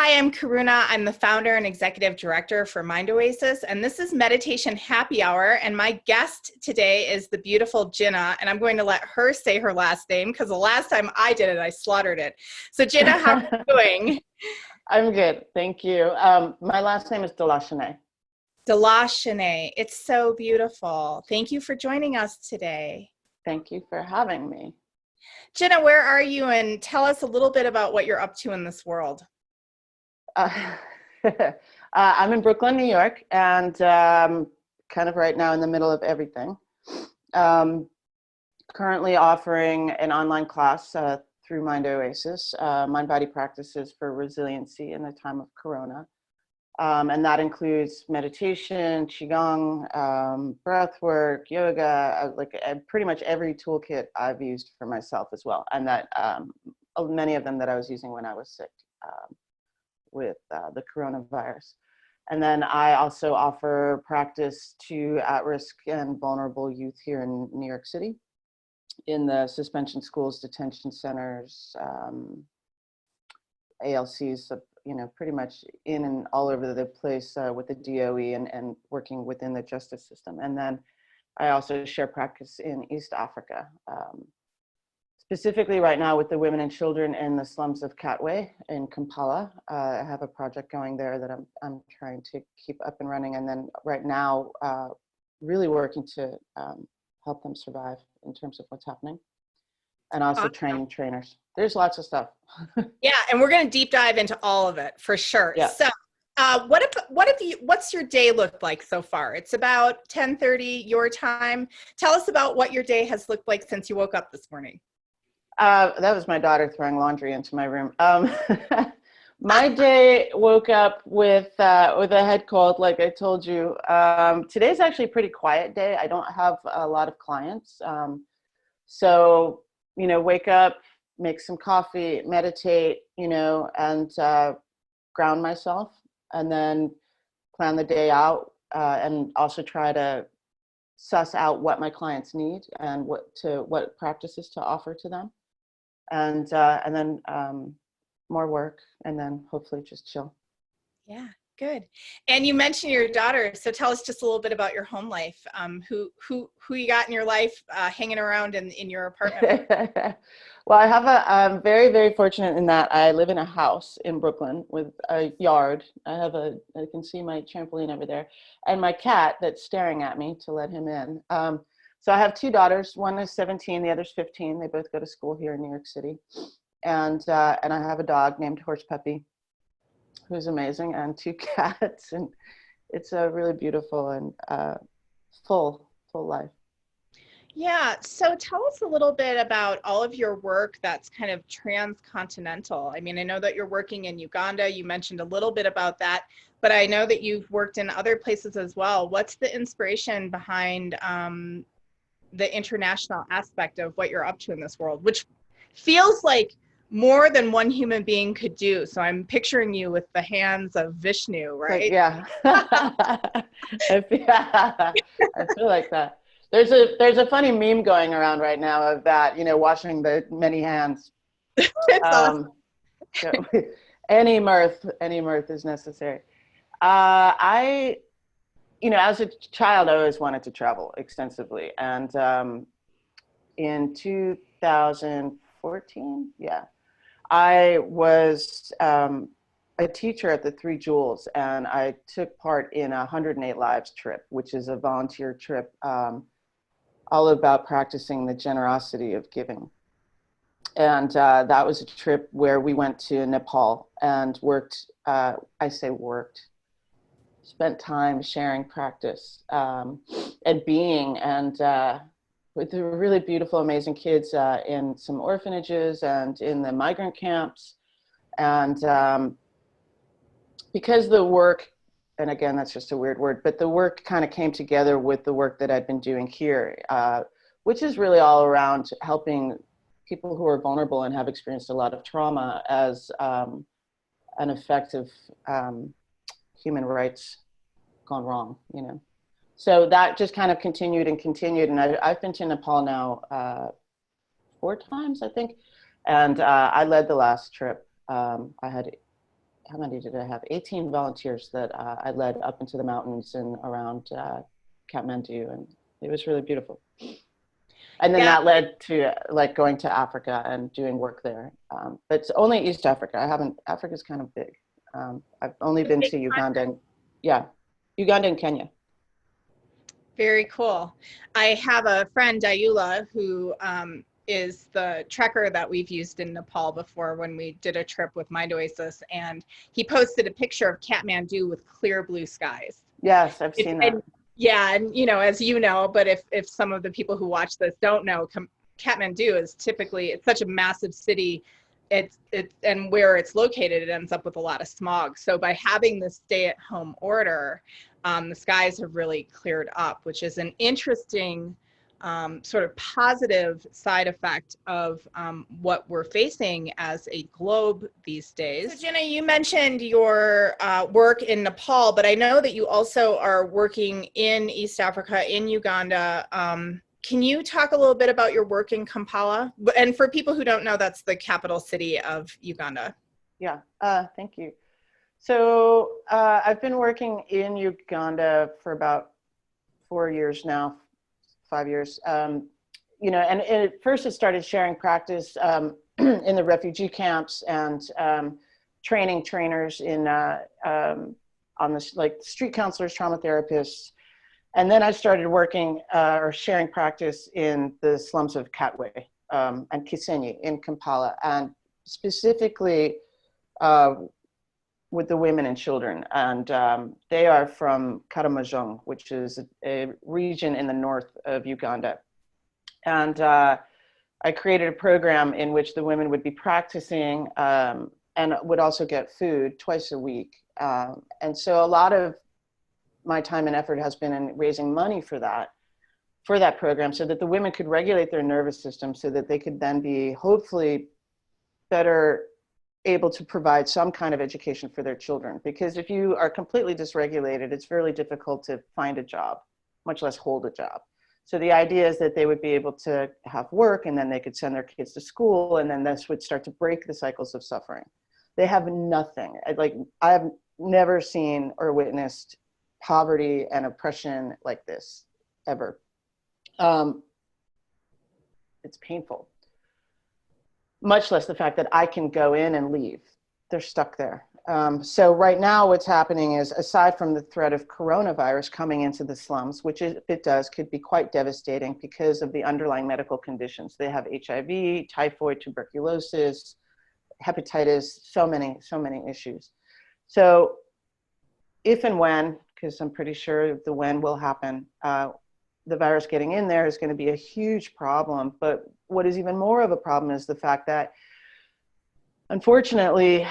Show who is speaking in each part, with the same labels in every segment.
Speaker 1: Hi, I'm Karuna. I'm the founder and executive director for Mind Oasis, and this is Meditation Happy Hour. And my guest today is the beautiful Gina, and I'm going to let her say her last name because the last time I did it, I slaughtered it. So Gina, how are you doing?
Speaker 2: I'm good, thank you. My last name is Chesnaye.
Speaker 1: Chesnaye. It's so beautiful. Thank you for joining us today.
Speaker 2: Thank you for having me.
Speaker 1: Gina, where are you? And tell us a little bit about what you're up to in this world.
Speaker 2: I'm in Brooklyn, New York, and kind of right now in the middle of everything. Currently offering an online class through Mind Oasis, mind-body practices for resiliency in the time of Corona. And that includes meditation, qigong, breath work, yoga, pretty much every toolkit I've used for myself as well. And that many of them that I was using when I was sick with the coronavirus. And then I also offer practice to at-risk and vulnerable youth here in New York City, in the suspension schools, detention centers, ALCs, pretty much in and all over the place with the DOE and working within the justice system. And then I also share practice in East Africa, specifically right now with the women and children in the slums of Katwe in Kampala. I have a project going there that I'm trying to keep up and running. And then right now, really working to help them survive in terms of what's happening. And also training trainers. There's lots of stuff.
Speaker 1: Yeah, and we're going to deep dive into all of it for sure.
Speaker 2: Yeah.
Speaker 1: So, what's your day looked like so far? It's about 10:30 your time. Tell us about what your day has looked like since you woke up this morning.
Speaker 2: That was my daughter throwing laundry into my room. My day woke up with a head cold, like I told you. Today's actually a pretty quiet day. I don't have a lot of clients. So, wake up, make some coffee, meditate, and ground myself, and then plan the day out, and also try to suss out what my clients need and what practices to offer to them. And then more work, and then hopefully just chill.
Speaker 1: Yeah, good. And you mentioned your daughter, so tell us just a little bit about your home life. Who you got in your life hanging around in your apartment?
Speaker 2: Well, I'm very, very fortunate in that I live in a house in Brooklyn with a yard. I can see my trampoline over there, and my cat that's staring at me to let him in. So I have two daughters. One is 17, the other's 15. They both go to school here in New York City. And I have a dog named Horse Puppy, who's amazing, and two cats. And it's a really beautiful and full life.
Speaker 1: Yeah, so tell us a little bit about all of your work that's kind of transcontinental. I mean, I know that you're working in Uganda. You mentioned a little bit about that, but I know that you've worked in other places as well. What's the inspiration behind the international aspect of what you're up to in this world, which feels like more than one human being could do? So I'm picturing you with the hands of Vishnu, right?
Speaker 2: Yeah. I feel like that. There's a funny meme going around right now of that, washing the many hands.
Speaker 1: Awesome.
Speaker 2: So any mirth is necessary. As a child, I always wanted to travel extensively. And in 2014, I was a teacher at the Three Jewels, and I took part in a 108 Lives trip, which is a volunteer trip all about practicing the generosity of giving. And that was a trip where we went to Nepal and spent time sharing practice and being, and with the really beautiful, amazing kids in some orphanages and in the migrant camps. And because the work, and again, that's just a weird word, but the work kind of came together with the work that I'd been doing here, which is really all around helping people who are vulnerable and have experienced a lot of trauma as an effect of human rights gone wrong, So that just kind of continued, and I've been to Nepal now 4 times, I think, and I led the last trip. I had how many did I have? 18 volunteers that I led up into the mountains and around Kathmandu, and it was really beautiful. And then
Speaker 1: Yeah.
Speaker 2: that led to like going to Africa and doing work there. But it's only East Africa. Africa's kind of big. I've only been to Uganda and, yeah, Uganda and Kenya.
Speaker 1: Very cool. I have a friend, Ayula, who is the trekker that we've used in Nepal before when we did a trip with Mind Oasis, and he posted a picture of Kathmandu with clear blue skies.
Speaker 2: Yes, I've seen that.
Speaker 1: Yeah, and as you know, but if some of the people who watch this don't know, Kathmandu is typically, it's such a massive city. It's and where it's located, it ends up with a lot of smog. So by having this stay-at-home order, the skies have really cleared up, which is an interesting sort of positive side effect of what we're facing as a globe these days. So Gina, you mentioned your work in Nepal, but I know that you also are working in East Africa, in Uganda. Can you talk a little bit about your work in Kampala? And for people who don't know, that's the capital city of Uganda.
Speaker 2: Yeah, thank you. So I've been working in Uganda for about 4 years now, 5 years. You know, and at first it started sharing practice in the refugee camps and training trainers in on this, like street counselors, trauma therapists. And then I started working or sharing practice in the slums of Katwe and Chesnaye in Kampala, and specifically with the women and children. And they are from Karamojong, which is a region in the north of Uganda. And I created a program in which the women would be practicing and would also get food twice a week. And so a lot of my time and effort has been in raising money for that program, so that the women could regulate their nervous system, so that they could then be hopefully better able to provide some kind of education for their children. Because if you are completely dysregulated, it's really difficult to find a job, much less hold a job. So the idea is that they would be able to have work, and then they could send their kids to school, and then this would start to break the cycles of suffering. They have nothing. Like, I have never seen or witnessed poverty and oppression like this ever. It's painful. Much less the fact that I can go in and leave. They're stuck there. So right now what's happening is, aside from the threat of coronavirus coming into the slums, which if it does could be quite devastating because of the underlying medical conditions. They have HIV, typhoid, tuberculosis, hepatitis, so many issues. So if and when, because I'm pretty sure the when will happen, the virus getting in there is going to be a huge problem. But what is even more of a problem is the fact that, unfortunately,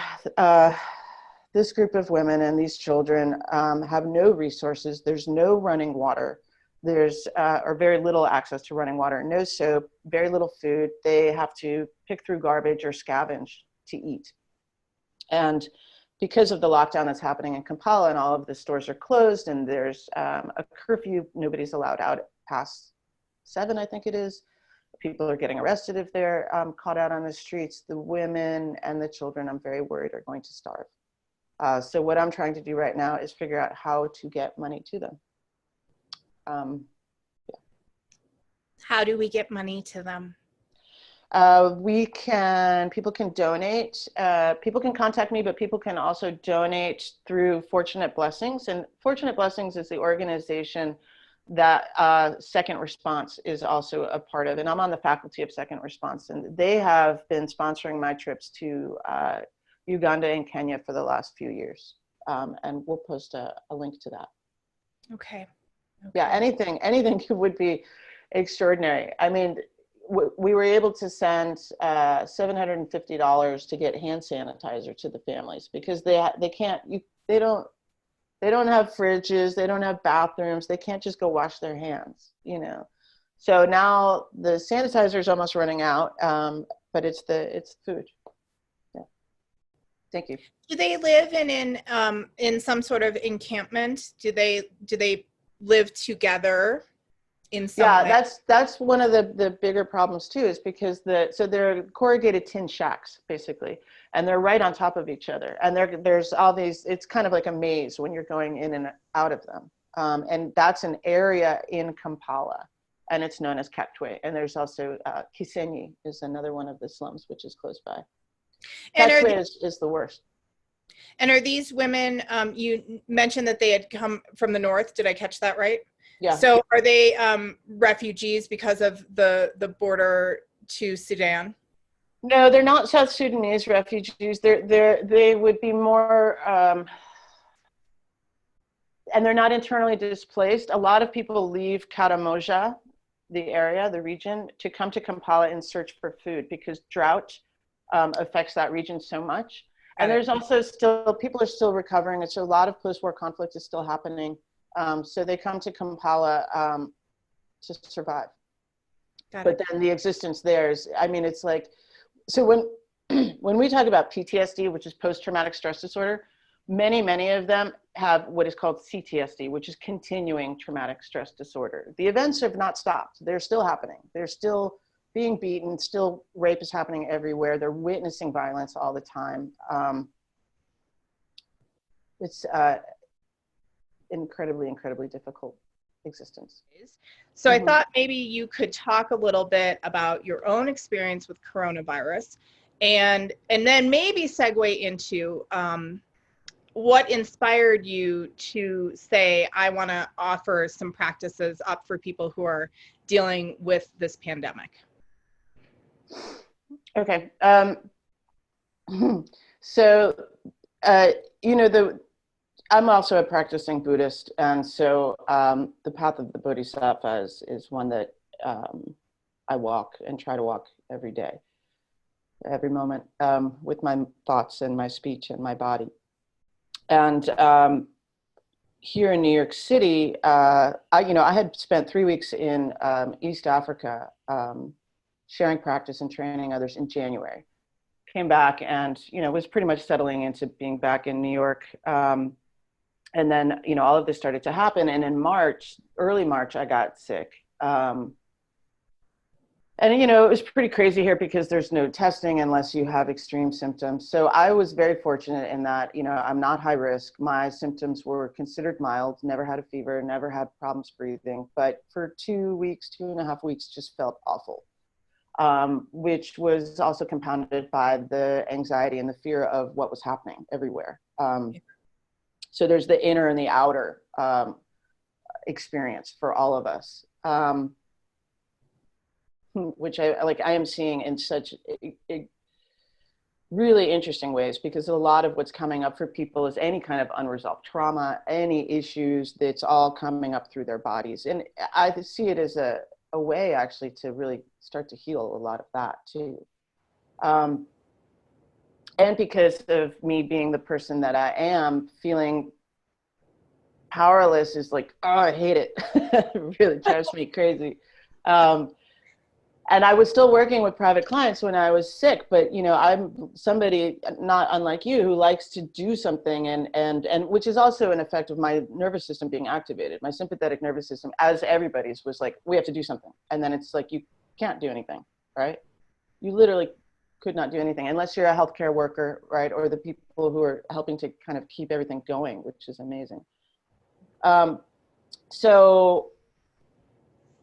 Speaker 2: this group of women and these children have no resources. There's no running water. There's or very little access to running water, no soap, very little food. They have to pick through garbage or scavenge to eat. And because of the lockdown that's happening in Kampala, and all of the stores are closed, and there's a curfew, nobody's allowed out past 7, I think it is. People are getting arrested if they're caught out on the streets. The women and the children, I'm very worried, are going to starve. So what I'm trying to do right now is figure out how to get money to them. Yeah.
Speaker 1: How do we get money to them?
Speaker 2: People can donate. People can contact me, but people can also donate through Fortunate Blessings. And Fortunate Blessings is the organization that Second Response is also a part of. And I'm on the faculty of Second Response. And they have been sponsoring my trips to Uganda and Kenya for the last few years. And we'll post a link to that.
Speaker 1: Okay.
Speaker 2: Yeah, anything would be extraordinary. I mean, we were able to send $750 to get hand sanitizer to the families, because they don't have fridges, they don't have bathrooms, they can't just go wash their hands, you know. So now the sanitizer is almost running out, but it's food. Yeah. Thank you.
Speaker 1: Do they live in some sort of encampment? Do they live together in some way?
Speaker 2: That's one of the bigger problems too, is because they're corrugated tin shacks basically, and they're right on top of each other. And there's all these, it's kind of like a maze when you're going in and out of them. And that's an area in Kampala, and it's known as Katwe. And there's also Chesnaye is another one of the slums, which is close by. Katwe is the worst.
Speaker 1: And are these women, you mentioned that they had come from the north, did I catch that right?
Speaker 2: Yeah.
Speaker 1: So are they refugees because of the border to Sudan?
Speaker 2: No, they're not South Sudanese refugees. They would be more, and they're not internally displaced. A lot of people leave Karamoja, the area, the region, to come to Kampala in search for food because drought affects that region so much. And there's also still, people are still recovering. It's a lot of post-war conflict is still happening. So they come to Kampala to survive. But then the existence there is, I mean, it's like, so when we talk about PTSD, which is post-traumatic stress disorder, many of them have what is called CTSD, which is continuing traumatic stress disorder. The events have not stopped. They're still happening. They're still being beaten, still rape is happening everywhere. They're witnessing violence all the time. It's incredibly difficult existence.
Speaker 1: So I thought maybe you could talk a little bit about your own experience with coronavirus and then maybe segue into what inspired you to say, I want to offer some practices up for people who are dealing with this pandemic.
Speaker 2: Okay. So, you know, I'm also a practicing Buddhist, and so the path of the Bodhisattva is one that I walk and try to walk every day, every moment, with my thoughts and my speech and my body. And here in New York City, I had spent 3 weeks in East Africa, sharing practice and training others in January. Came back and, was pretty much settling into being back in New York. And then, all of this started to happen. And in March, early March, I got sick. And, it was pretty crazy here because there's no testing unless you have extreme symptoms. So I was very fortunate in that, I'm not high risk. My symptoms were considered mild, never had a fever, never had problems breathing. But for 2.5 weeks, just felt awful, which was also compounded by the anxiety and the fear of what was happening everywhere. So there's the inner and the outer experience for all of us. Which I am seeing in such really interesting ways, because a lot of what's coming up for people is any kind of unresolved trauma, any issues that's all coming up through their bodies. And I see it as a way actually to really start to heal a lot of that too. And because of me being the person that I am, feeling powerless is like, oh, I hate it. It really drives me crazy. And I was still working with private clients when I was sick, but I'm somebody not unlike you who likes to do something, and which is also an effect of my nervous system being activated. My sympathetic nervous system, as everybody's, was like, we have to do something. And then it's like, you can't do anything, right? You literally could not do anything unless you're a healthcare worker, right? Or the people who are helping to kind of keep everything going, which is amazing. So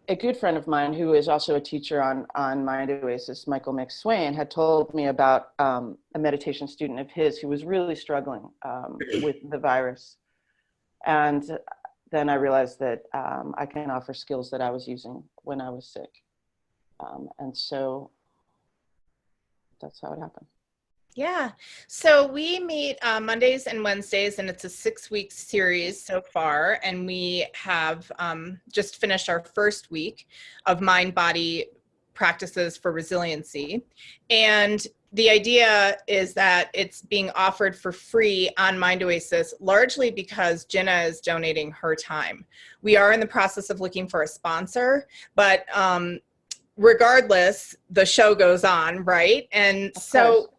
Speaker 2: a good friend of mine who is also a teacher on Mind Oasis, Michael McSwain, had told me about a meditation student of his who was really struggling with the virus. And then I realized that I can offer skills that I was using when I was sick. And so that's how it happened.
Speaker 1: Yeah. So we meet Mondays and Wednesdays, and it's a 6-week series so far. And we have just finished our first week of mind-body practices for resiliency. And the idea is that it's being offered for free on Mind Oasis, largely because Gina is donating her time. We are in the process of looking for a sponsor, but regardless, the show goes on, right? And so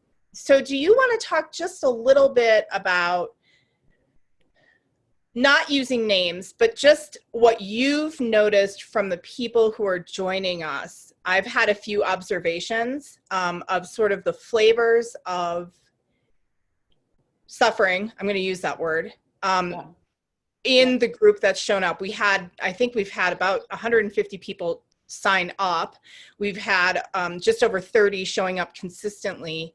Speaker 1: do you want to talk just a little bit about, not using names, but just what you've noticed from the people who are joining us? I've had a few observations of sort of the flavors of suffering, I'm going to use that word,
Speaker 2: Yeah.
Speaker 1: in the group that's shown up. I think we've had about 150 people sign up. We've had just over 30 showing up consistently.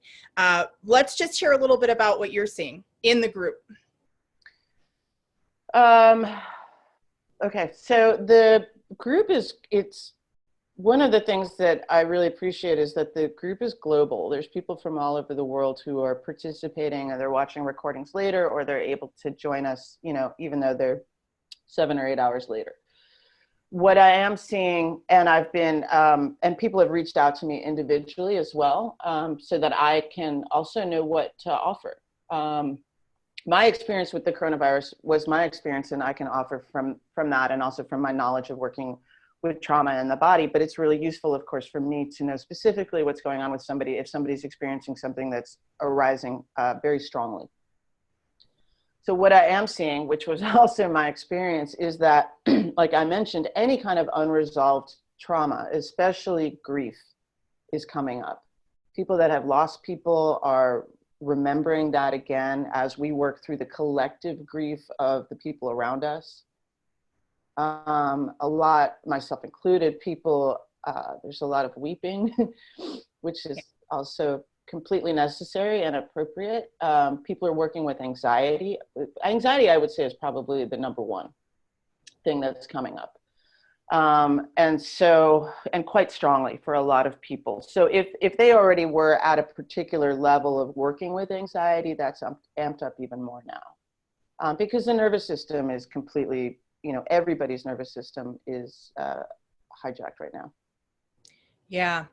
Speaker 1: Let's just hear a little bit about what you're seeing in the group.
Speaker 2: Okay, so the group it's one of the things that I really appreciate is that the group is global. There's people from all over the world who are participating, and they're watching recordings later, or they're able to join us, even though they're 7 or 8 hours later. What I am seeing, and I've been, and people have reached out to me individually as well, so that I can also know what to offer. My experience with the coronavirus was my experience, and I can offer from that, and also from my knowledge of working with trauma in the body. But it's really useful, of course, for me to know specifically what's going on with somebody if somebody's experiencing something that's arising very strongly. So what I am seeing, which was also my experience, is that, like I mentioned, any kind of unresolved trauma, especially grief, is coming up. People that have lost people are remembering that again as we work through the collective grief of the people around us. A lot, myself included, there's a lot of weeping, which is also completely necessary and appropriate. People are working with anxiety. Anxiety, I would say, is probably the number one thing that's coming up. And quite strongly for a lot of people. So if they already were at a particular level of working with anxiety, that's amped up even more now. Because the nervous system is completely, everybody's nervous system is hijacked right now.
Speaker 1: Yeah,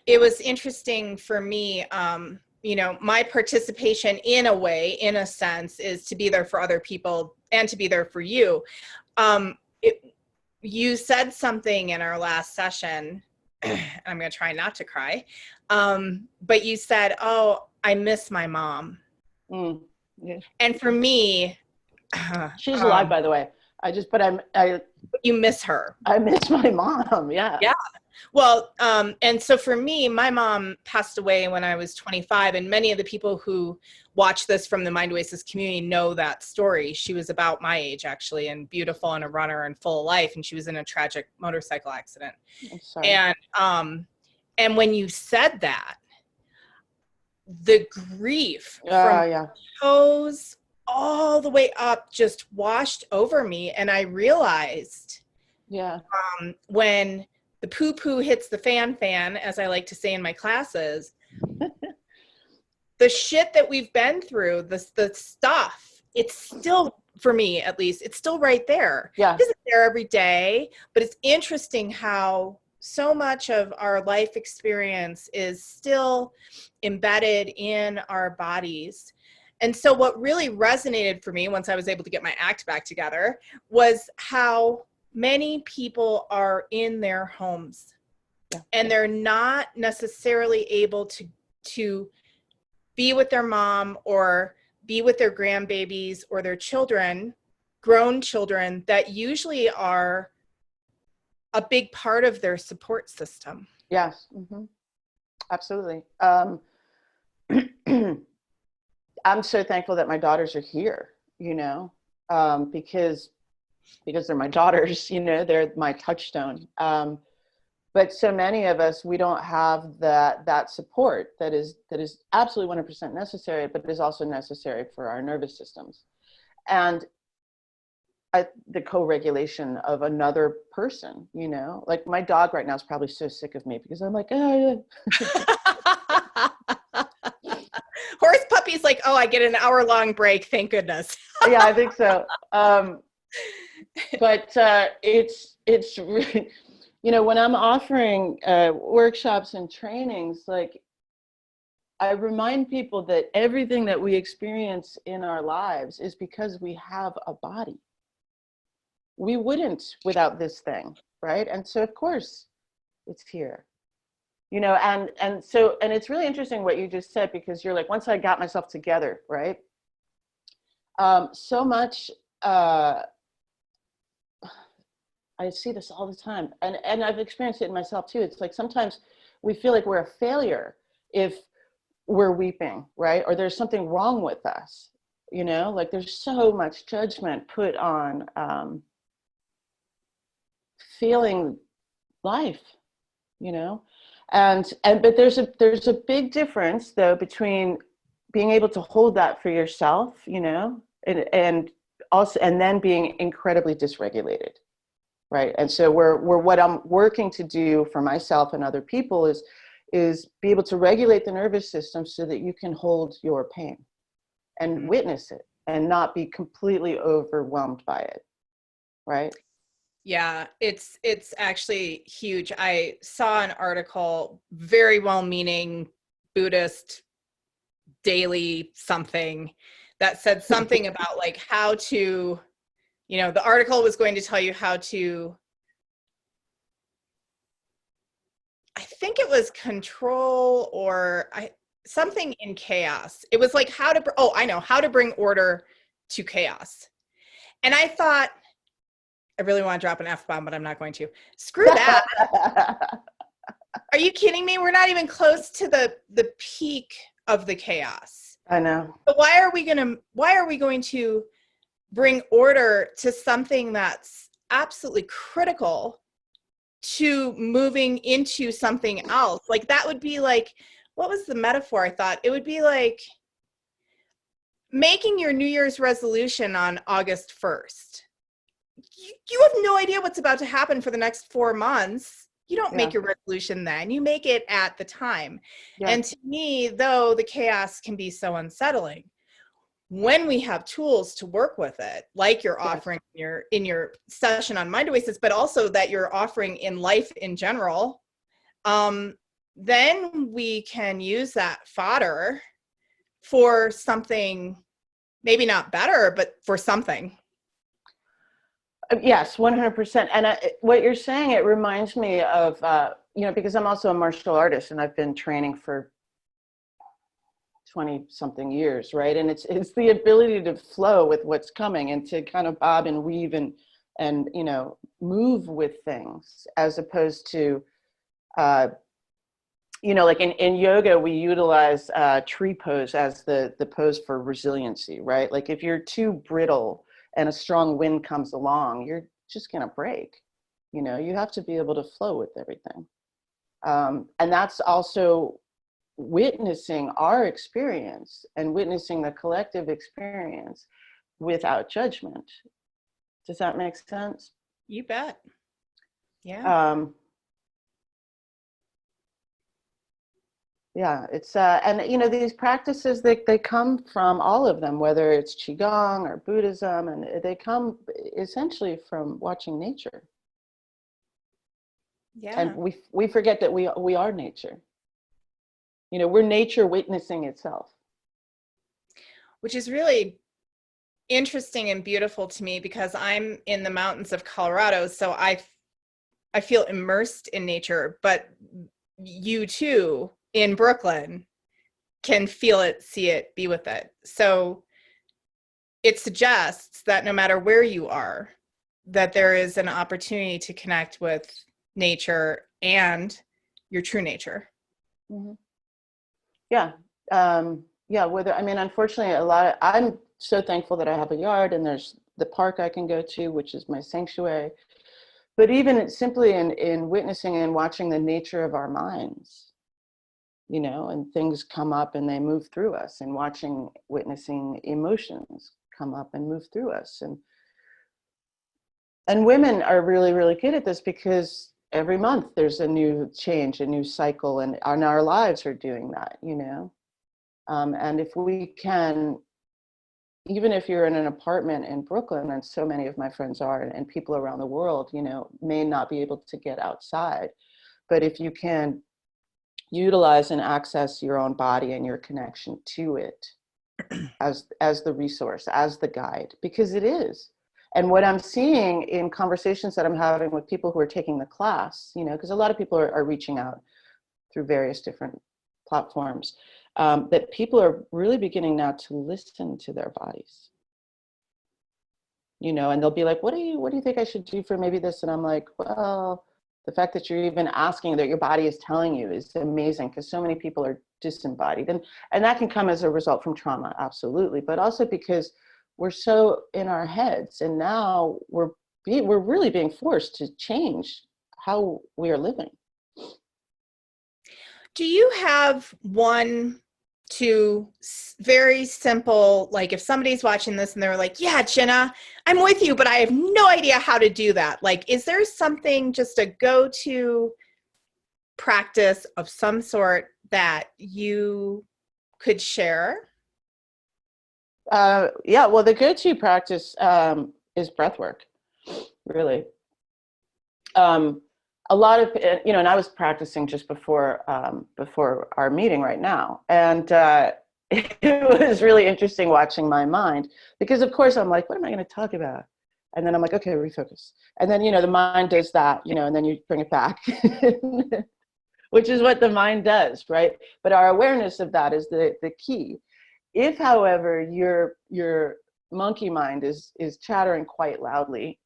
Speaker 1: it was interesting for me. My participation in a way, in a sense, is to be there for other people and to be there for you. You said something in our last session, I'm going to try not to cry, but you said, "Oh, I miss my mom."
Speaker 2: Yeah.
Speaker 1: And for me,
Speaker 2: she's alive, by the way.
Speaker 1: You miss her.
Speaker 2: I miss my mom. Yeah.
Speaker 1: Yeah. Well, and so for me, my mom passed away when I was 25, and many of the people who watch this from the Mind Oasis community know that story. She was about my age, actually, and beautiful and a runner and full of life, and she was in a tragic motorcycle accident.
Speaker 2: I'm sorry.
Speaker 1: And when you said that, the grief from toes all the way up just washed over me, and I realized, when the poo-poo hits the fan, as I like to say in my classes, the shit that we've been through, the stuff, it's still, for me at least, it's still right there.
Speaker 2: Yeah.
Speaker 1: It isn't there every day, but it's interesting how so much of our life experience is still embedded in our bodies. And so what really resonated for me once I was able to get my act back together was how many people are in their homes and they're not necessarily able to be with their mom or be with their grandbabies or their children, grown children that usually are a big part of their support system.
Speaker 2: Yes. Mm-hmm. Absolutely. I'm so thankful that my daughters are here, because they're my daughters, they're my touchstone. But so many of us, we don't have that support that is absolutely 100% necessary, but is also necessary for our nervous systems. And the co-regulation of another person, like my dog right now is probably so sick of me because I'm like, oh, yeah.
Speaker 1: Horse puppy's like, oh, I get an hour-long break. Thank goodness.
Speaker 2: Yeah, I think so. But it's really, when I'm offering workshops and trainings, like I remind people that everything that we experience in our lives is because we have a body. We wouldn't without this thing, right? And so of course it's here. And it's really interesting what you just said, because you're like, once I got myself together, right? So much, I see this all the time, and I've experienced it in myself too. It's like sometimes we feel like we're a failure if we're weeping, right? Or there's something wrong with us. you know, like there's so much judgment put on feeling life, you know, and but there's a big difference though between being able to hold that for yourself, you know, and also, and then being incredibly dysregulated, right? And so we're what I'm working to do for myself and other people is be able to regulate the nervous system so that you can hold your pain and witness it and not be completely overwhelmed by it, right?
Speaker 1: Yeah, it's actually huge. I saw an article, very well-meaning Buddhist daily something, that said something about like how to, you know, the article was going to tell you how to, I think it was control or something in chaos. It was like how to, oh, I know, how to bring order to chaos. And I thought, I really want to drop an F-bomb, but I'm not going to. Screw that. Are you kidding me? We're not even close to the peak of the chaos.
Speaker 2: I know.
Speaker 1: But why are we going to bring order to something that's absolutely critical to moving into something else? Like that would be like, what was the metaphor I thought? It would be like making your New Year's resolution on August 1st. You have no idea what's about to happen for the next 4 months. You don't make your resolution then. You make it at the time. Yeah. And to me, though, the chaos can be so unsettling. When we have tools to work with it, like you're offering in your session on Mind Oasis, but also that you're offering in life in general, then we can use that fodder for something, maybe not better, but for something.
Speaker 2: Yes, 100%. And what you're saying, it reminds me of, you know, because I'm also a martial artist and I've been training for 20 something years, right? And it's the ability to flow with what's coming and to kind of bob and weave and you know, move with things, as opposed to, you know, like in yoga, we utilize tree pose as the pose for resiliency, right? Like if you're too brittle and a strong wind comes along, you're just gonna break. You know, you have to be able to flow with everything. And that's also witnessing our experience and witnessing the collective experience without judgment. Does that make sense?
Speaker 1: You bet. Yeah.
Speaker 2: Yeah, it's and you know, these practices, they come from all of them, whether it's qigong or Buddhism, and they come essentially from watching nature.
Speaker 1: Yeah.
Speaker 2: And we forget that we are nature. You know, we're nature witnessing itself.
Speaker 1: Which is really interesting and beautiful to me because I'm in the mountains of Colorado, so I feel immersed in nature, but you too in Brooklyn can feel it, see it, be with it. So it suggests that no matter where you are, that there is an opportunity to connect with nature and your true nature.
Speaker 2: Mm-hmm. Yeah. Yeah, whether, I mean, unfortunately, I'm so thankful that I have a yard and there's the park I can go to, which is my sanctuary. But even simply in witnessing and watching the nature of our minds, you know, and things come up and they move through us, and witnessing emotions come up and move through us. And women are really, really good at this because every month there's a new change, a new cycle, and our lives are doing that, you know. And if we can, even if you're in an apartment in Brooklyn, and so many of my friends are, and people around the world, you know, may not be able to get outside, but if you can utilize and access your own body and your connection to it as the resource, as the guide, because it is. And what I'm seeing in conversations that I'm having with people who are taking the class, you know, because a lot of people are reaching out through various different platforms, that people are really beginning now to listen to their bodies. You know, and they'll be like, what do you think I should do for maybe this? And I'm like, well, the fact that you're even asking, that your body is telling you, is amazing, because so many people are disembodied. And that can come as a result from trauma, absolutely, but also because we're so in our heads, and now we're really being forced to change how we are living.
Speaker 1: Do you have one, two very simple, like if somebody's watching this and they're like, yeah, Gina, I'm with you, but I have no idea how to do that. Like, is there something, just a go-to practice of some sort that you could share?
Speaker 2: Yeah, well, the go-to practice is breath work, really. A lot of, and I was practicing just before our meeting right now, and it was really interesting watching my mind, because of course I'm like, what am I going to talk about? And then I'm like, okay, refocus. And then, the mind does that, and then you bring it back, which is what the mind does, right? But our awareness of that is the key. If, however, your monkey mind is chattering quite loudly,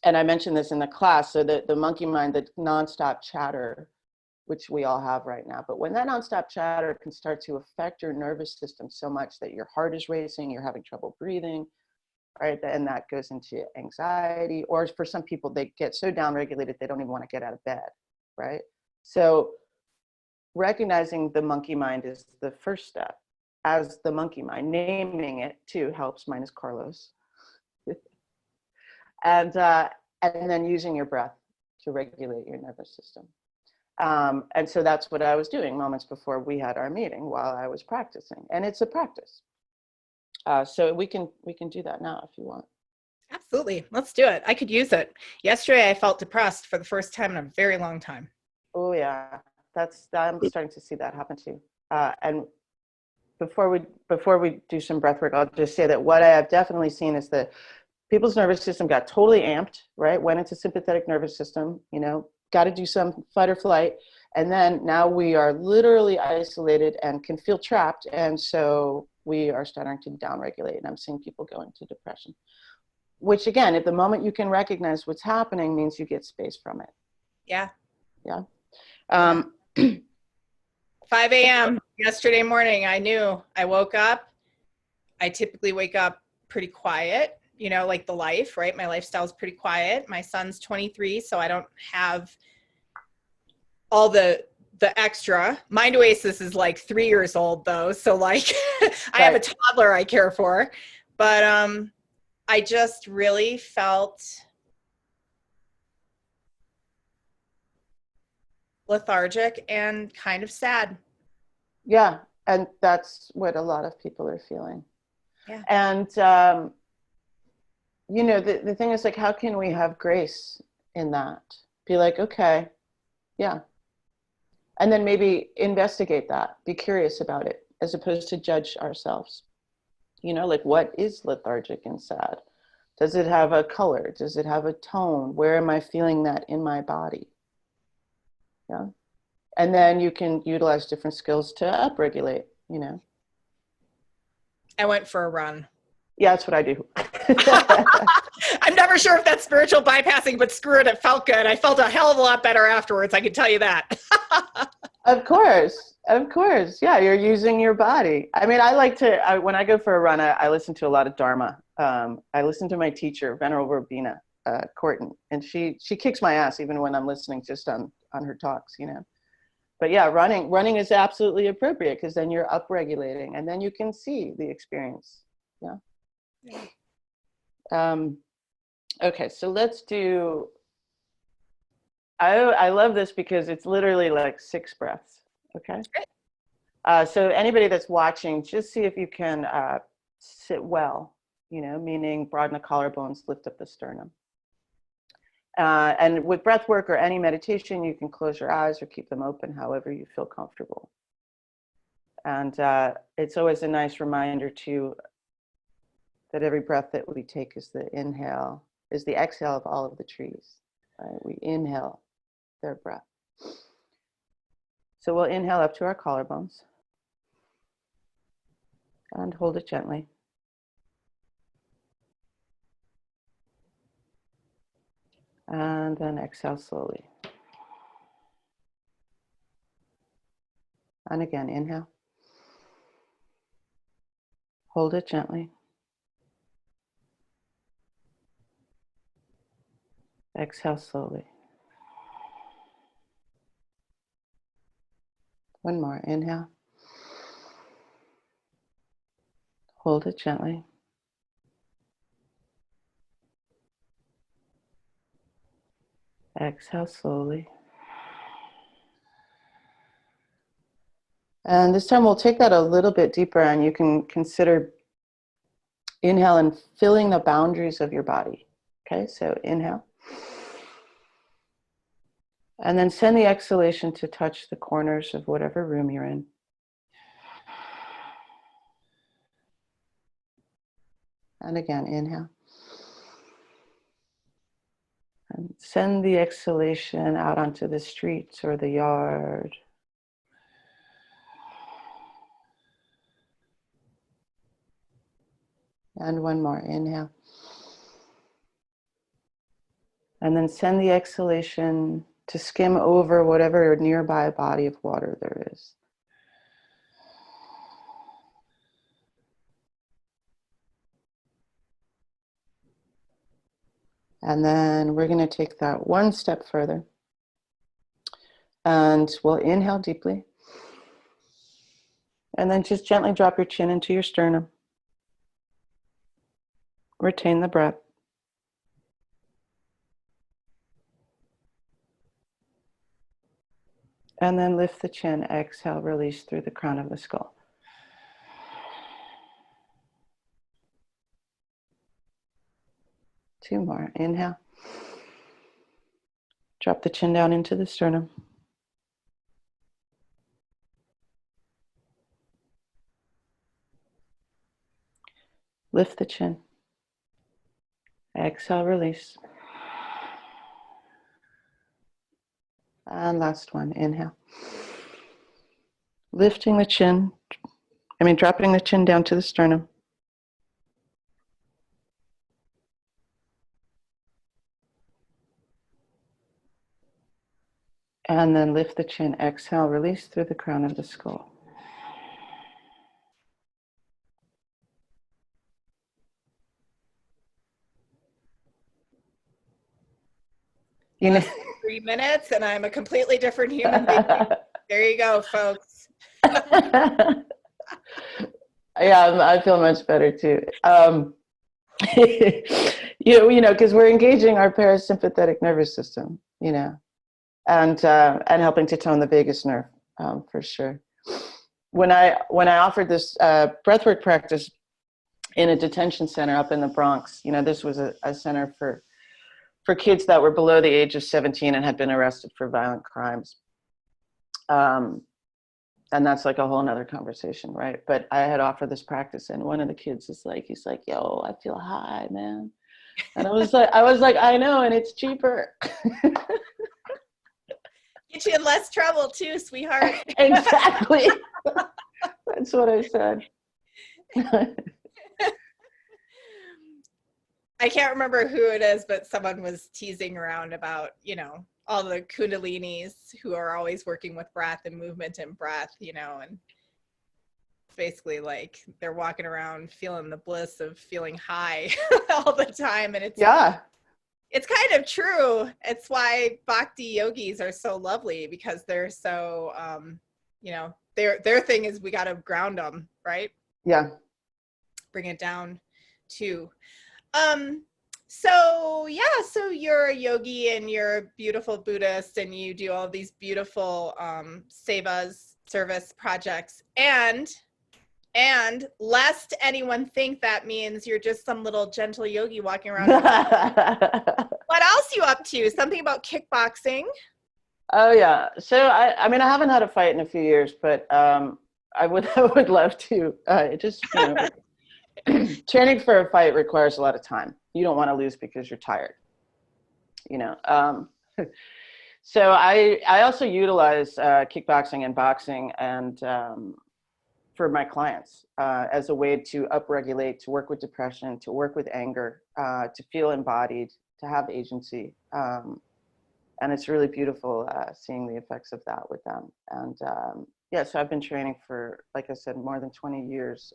Speaker 2: and I mentioned this in the class, so that the monkey mind, the nonstop chatter, which we all have right now, but when that nonstop chatter can start to affect your nervous system so much that your heart is racing, you're having trouble breathing, right? And that goes into anxiety, or for some people, they get so downregulated, they don't even want to get out of bed, right? So recognizing the monkey mind is the first step. As the monkey mind, naming it too helps. Mine is Carlos. And then using your breath to regulate your nervous system. And so that's what I was doing moments before we had our meeting, while I was practicing. And it's a practice. So we can do that now if you want.
Speaker 1: Absolutely. Let's do it. I could use it. Yesterday, I felt depressed for the first time in a very long time.
Speaker 2: Oh yeah, I'm starting to see that happen too. And before we do some breath work, I'll just say that what I have definitely seen is that people's nervous system got totally amped, right? Went into sympathetic nervous system, got to do some fight or flight. And then now we are literally isolated and can feel trapped. And so we are starting to downregulate. And I'm seeing people go into depression, which again, at the moment you can recognize what's happening, means you get space from it.
Speaker 1: Yeah.
Speaker 2: Yeah.
Speaker 1: 5 a.m. yesterday morning, I knew. I woke up. I typically wake up pretty quiet, like the life, right? My lifestyle is pretty quiet. My son's 23, so I don't have all the extra. Mind Oasis is like 3 years old though, so like I have a toddler I care for. But I just really felt lethargic and kind of sad.
Speaker 2: Yeah, and that's what a lot of people are feeling.
Speaker 1: Yeah.
Speaker 2: And the thing is, like, how can we have grace in that? Be like, okay, yeah. And then maybe investigate that, be curious about it, as opposed to judge ourselves. Like, what is lethargic and sad? Does it have a color? Does it have a tone? Where am I feeling that in my body? Yeah. And then you can utilize different skills to upregulate,
Speaker 1: I went for a run.
Speaker 2: Yeah, that's what I do.
Speaker 1: I'm never sure if that's spiritual bypassing, but screw it, it felt good. I felt a hell of a lot better afterwards, I can tell you that.
Speaker 2: Of course. Yeah, you're using your body. I mean, when I go for a run, I listen to a lot of Dharma. I listen to my teacher, Venerable Robina Corton, and she kicks my ass even when I'm listening just on her talks, But yeah, running is absolutely appropriate, because then you're upregulating, and then you can see the experience. Yeah. Okay, so let's do. I love this because it's literally like 6 breaths. Okay. So anybody that's watching, just see if you can sit well. Meaning broaden the collarbones, lift up the sternum. And with breath work or any meditation, you can close your eyes or keep them open, however you feel comfortable. And it's always a nice reminder too, that every breath that we take is the exhale of all of the trees. Right? We inhale their breath. So we'll inhale up to our collarbones and hold it gently. And then exhale slowly. And again, inhale. Hold it gently. Exhale slowly. One more. Inhale. Hold it gently. Exhale slowly. And this time we'll take that a little bit deeper, and you can consider inhale and filling the boundaries of your body. Okay, so inhale. And then send the exhalation to touch the corners of whatever room you're in. And again, inhale. And send the exhalation out onto the streets or the yard. And one more, inhale. And then send the exhalation to skim over whatever nearby body of water there is. And then we're going to take that one step further. And we'll inhale deeply. And then just gently drop your chin into your sternum. Retain the breath. And then lift the chin, exhale, release through the crown of the skull. Two more. Inhale. Drop the chin down into the sternum. Lift the chin. Exhale, release. And last one. Inhale. Lifting the chin, dropping the chin down to the sternum. And then lift the chin, exhale, release through the crown of the skull.
Speaker 1: You know, 3 minutes and I'm a completely different human being. There you go, folks.
Speaker 2: Yeah, I feel much better too. Because we're engaging our parasympathetic nervous system, and helping to tone the vagus nerve, for sure. When I offered this breathwork practice in a detention center up in the Bronx, this was a center for kids that were below the age of 17 and had been arrested for violent crimes. And that's like a whole nother conversation, right? But I had offered this practice, and one of the kids is like, he's like, yo, I feel high, man. And I was like, I know, and it's cheaper.
Speaker 1: Get you in less trouble too, sweetheart.
Speaker 2: Exactly. That's what I said.
Speaker 1: I can't remember who it is, but someone was teasing around about, all the kundalinis who are always working with breath and movement and breath, and basically like they're walking around feeling the bliss of feeling high all the time. And it's kind of true. It's why bhakti yogis are so lovely, because they're so, their thing is we got to ground them, right?
Speaker 2: Yeah.
Speaker 1: Bring it down too. So you're a yogi and you're a beautiful Buddhist and you do all these beautiful sevas, service projects, and lest anyone think that means you're just some little gentle yogi walking around. What else you up to? Something about kickboxing?
Speaker 2: Oh yeah. So I haven't had a fight in a few years, but I would love to. Training for a fight requires a lot of time. You don't want to lose because you're tired, So I also utilize kickboxing and boxing and for my clients as a way to upregulate, to work with depression, to work with anger, to feel embodied, to have agency. And it's really beautiful seeing the effects of that with them. And Yeah, so I've been training for, like I said, more than 20 years.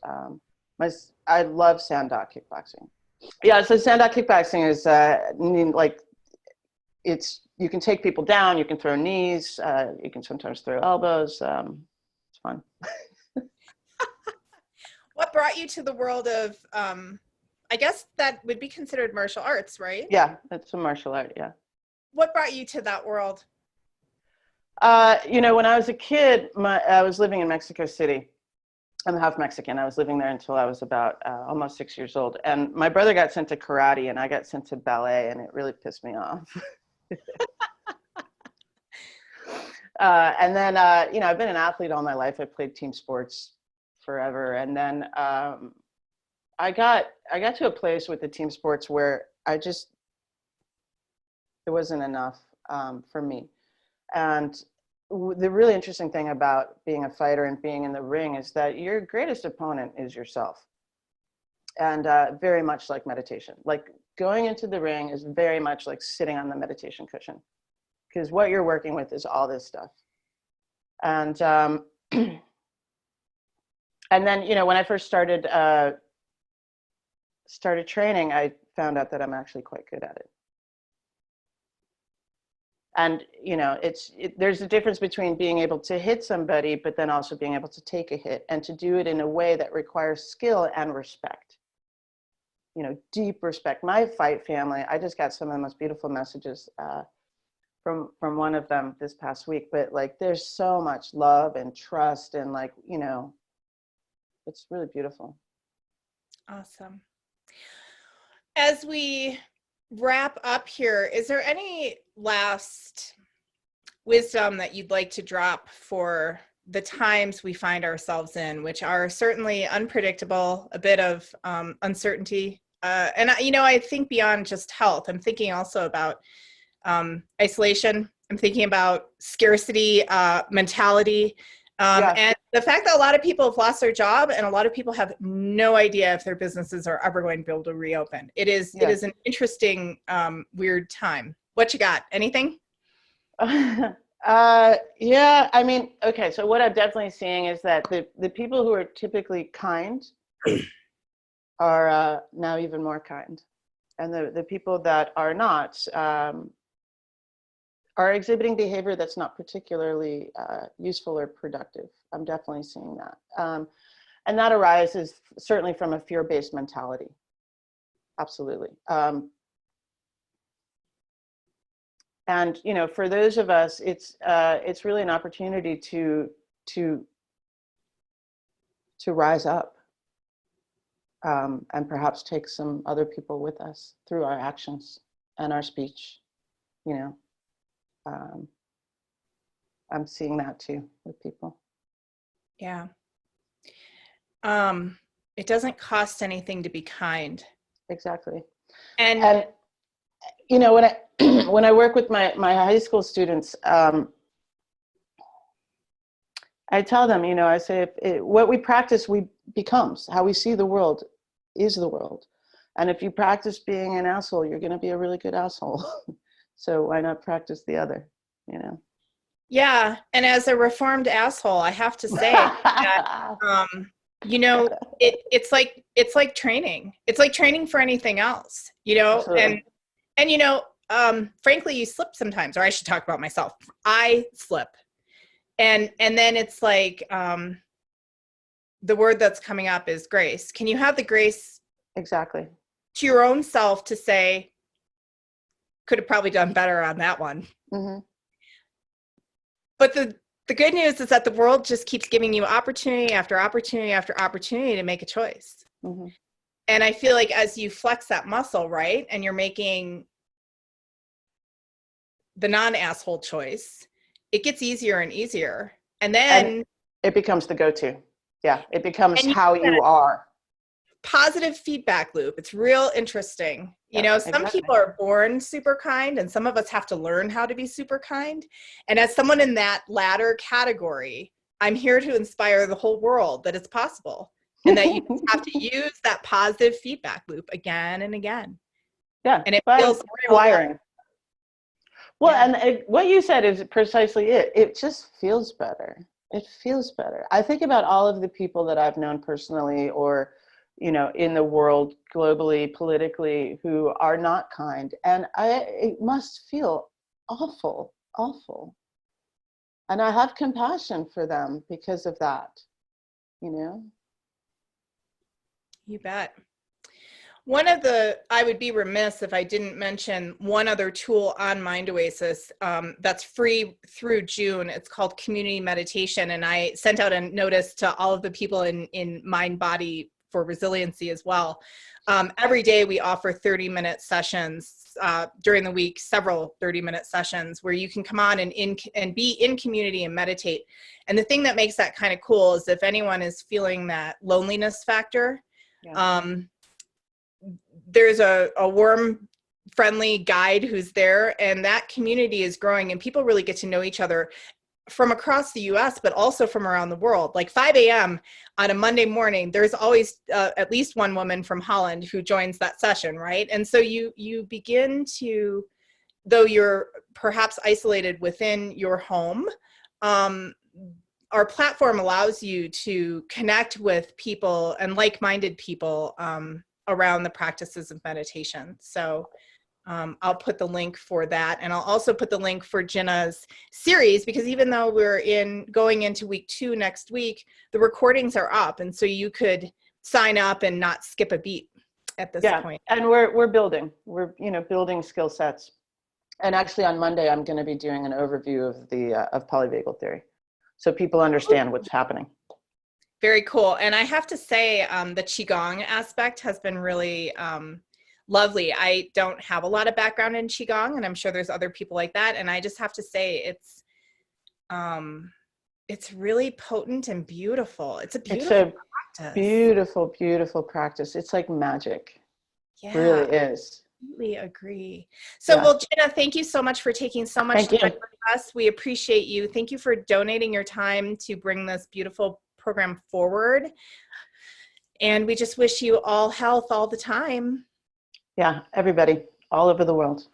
Speaker 2: I love sand-dog kickboxing. Yeah, so sand-dog kickboxing is like, you can take people down, you can throw knees, you can sometimes throw elbows. It's fun.
Speaker 1: What brought you to the world of, I guess that would be considered martial arts, right?
Speaker 2: Yeah, it's a martial art, yeah.
Speaker 1: What brought you to that world?
Speaker 2: When I was a kid, I was living in Mexico City. I'm half Mexican. I was living there until I was about almost 6 years old. And my brother got sent to karate and I got sent to ballet, and it really pissed me off. And then, I've been an athlete all my life. I played team sports forever. And then I got to a place with the team sports where it wasn't enough for me. And the really interesting thing about being a fighter and being in the ring is that your greatest opponent is yourself. And very much like meditation. Like going into the ring is very much like sitting on the meditation cushion, because what you're working with is all this stuff. And and then, when I first started training, I found out that I'm actually quite good at it. And, there's a difference between being able to hit somebody, but then also being able to take a hit and to do it in a way that requires skill and respect, deep respect. My fight family, I just got some of the most beautiful messages from one of them this past week, but like, there's so much love and trust and like, it's really beautiful.
Speaker 1: Awesome. As we wrap up here, is there any last wisdom that you'd like to drop for the times we find ourselves in, which are certainly unpredictable, a bit of uncertainty? And I think beyond just health, I'm thinking also about isolation. I'm thinking about scarcity mentality. And the fact that a lot of people have lost their job and a lot of people have no idea if their businesses are ever going to be able to reopen. It is an interesting, weird time. What you got? Anything?
Speaker 2: Yeah, I mean, okay, so what I'm definitely seeing is that the people who are typically kind are now even more kind. And the people that are not are exhibiting behavior that's not particularly useful or productive. I'm definitely seeing that. And that arises certainly from a fear-based mentality. Absolutely. And for those of us, it's really an opportunity to rise up and perhaps take some other people with us through our actions and our speech. I'm seeing that too with people.
Speaker 1: Yeah. It doesn't cost anything to be kind.
Speaker 2: Exactly.
Speaker 1: And
Speaker 2: when I work with my high school students, I tell them, I say, what we practice, we becomes. How we see the world is the world. And if you practice being an asshole, you're going to be a really good asshole. So why not practice the other,
Speaker 1: Yeah. And as a reformed asshole, I have to say that, it's like training. It's like training for anything else,
Speaker 2: Absolutely.
Speaker 1: and frankly, you slip sometimes, or I should talk about myself. I slip. And then it's like, the word that's coming up is grace. Can you have the grace
Speaker 2: Exactly
Speaker 1: to your own self to say, could have probably done better on that one.
Speaker 2: Mm-hmm.
Speaker 1: But the good news is that the world just keeps giving you opportunity after opportunity after opportunity to make a choice.
Speaker 2: Mm-hmm.
Speaker 1: And I feel like as you flex that muscle, right, and you're making the non-asshole choice, it gets easier and easier. And then
Speaker 2: it becomes the go-to. Yeah, it becomes how
Speaker 1: you
Speaker 2: you are.
Speaker 1: Positive feedback loop. It's real interesting. Some
Speaker 2: exactly.
Speaker 1: people are born super kind, and some of us have to learn how to be super kind. And as someone in that latter category, I'm here to inspire the whole world that it's possible, and that you just have to use that positive feedback loop again and again.
Speaker 2: Yeah,
Speaker 1: and it feels
Speaker 2: wiring. Well,
Speaker 1: yeah.
Speaker 2: and what you said is precisely it. It just feels better. It feels better. I think about all of the people that I've known personally or, in the world globally, politically, who are not kind. And it must feel awful, awful. And I have compassion for them because of that, you know?
Speaker 1: You bet. I would be remiss if I didn't mention one other tool on Mind Oasis that's free through June. It's called Community Meditation. And I sent out a notice to all of the people in Mind Body for Resiliency as well. Every day we offer 30-minute sessions during the week, several 30-minute sessions where you can come on and be in community and meditate. And the thing that makes that kind of cool is if anyone is feeling that loneliness factor,
Speaker 2: Yeah.
Speaker 1: There's a worm friendly guide who's there, and that community is growing and people really get to know each other from across the US, but also from around the world. Like 5 a.m. on a Monday morning, there's always at least one woman from Holland who joins that session, right? And so you begin to, though you're perhaps isolated within your home, our platform allows you to connect with people and like-minded people around the practices of meditation. So I'll put the link for that. And I'll also put the link for Gina's series, because even though we're going into week 2 next week, the recordings are up. And so you could sign up and not skip a beat at this point.
Speaker 2: And we're building, building skill sets. And actually on Monday, I'm going to be doing an overview of polyvagal theory, so people understand what's happening.
Speaker 1: Very cool. And I have to say, the Qigong aspect has been really lovely. I don't have a lot of background in Qigong, and I'm sure there's other people like that. And I just have to say it's really potent and beautiful. It's a beautiful practice.
Speaker 2: Beautiful, beautiful practice. It's like magic.
Speaker 1: Yeah.
Speaker 2: It really is.
Speaker 1: Completely agree. So, well, Gina, thank you so much for taking so much time with us. We appreciate you. Thank you for donating your time to bring this beautiful program forward. And we just wish you all health all the time.
Speaker 2: Yeah, everybody, all over the world.